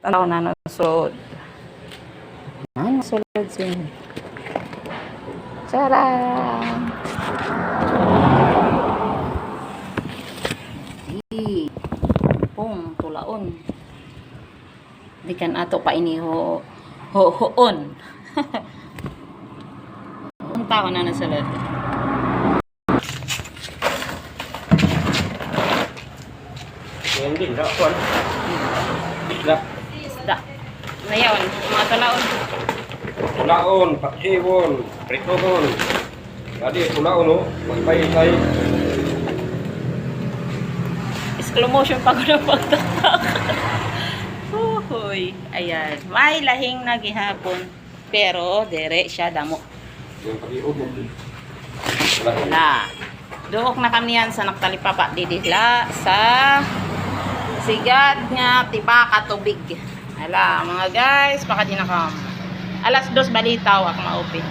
Tanaw na nasulod. Nasulod siya. Charan! Pong tulaon. Di kan ato pa ini hoon. Ang tao na nasulod. Yang din dak kon. Isda. Isda. Ngayon, mga tulaon. Tulaon, paksiwon, pritogon. Jadi tulaon no, magpay-pay. Slow motion pa ko ng pagtatak. Uy, ayan. May lahing na gihapon. Pero, dere siya damo. Yang pag-iog mo. Wala. Duok na kami yan sa naktalipapa. Didila sa sigad nga tibaka tubig. Ala, mga guys, baka di na kam. Alas 2 balitaw ako maupin.